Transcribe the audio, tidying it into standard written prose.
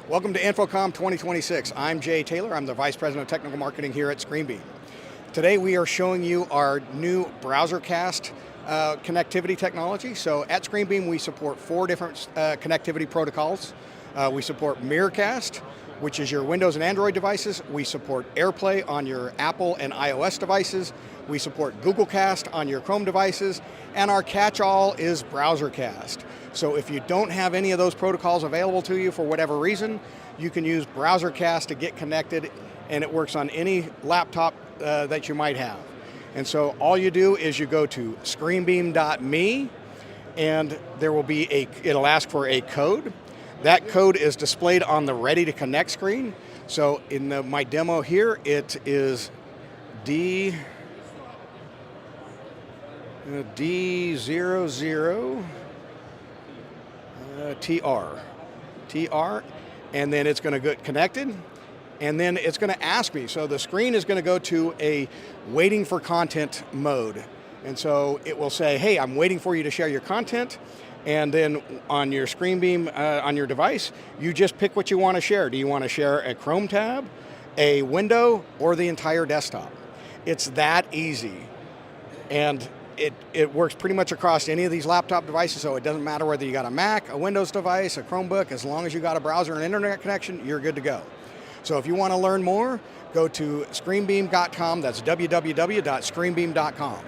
Welcome to InfoComm 2026. I'm Jay Taylor. I'm the Vice President of Technical Marketing here at ScreenBeam. Today we are showing you our new BrowserCast connectivity technology. So at ScreenBeam we support 4 different connectivity protocols. We support Mirrorcast, which is your Windows and Android devices. We support AirPlay on your Apple and iOS devices. We support Google Cast on your Chrome devices. And our catch-all is BrowserCast. So if you don't have any of those protocols available to you for whatever reason, you can use BrowserCast to get connected, and it works on any laptop that you might have. And so all you do is you go to screenbeam.me, and there will be it'll ask for a code. That code is displayed on the Ready to Connect screen. So in my demo here, it is D00 TR, and then it's going to get connected, and then it's going to ask me. So the screen is going to go to a waiting for content mode. And so it will say, hey, I'm waiting for you to share your content. And then on your ScreenBeam, on your device, you just pick what you want to share. Do you want to share a Chrome tab, a window, or the entire desktop? It's that easy. And it works pretty much across any of these laptop devices, so it doesn't matter whether you got a Mac, a Windows device, a Chromebook. As long as you got a browser and internet connection, you're good to go. So if you want to learn more, go to screenbeam.com. That's www.screenbeam.com.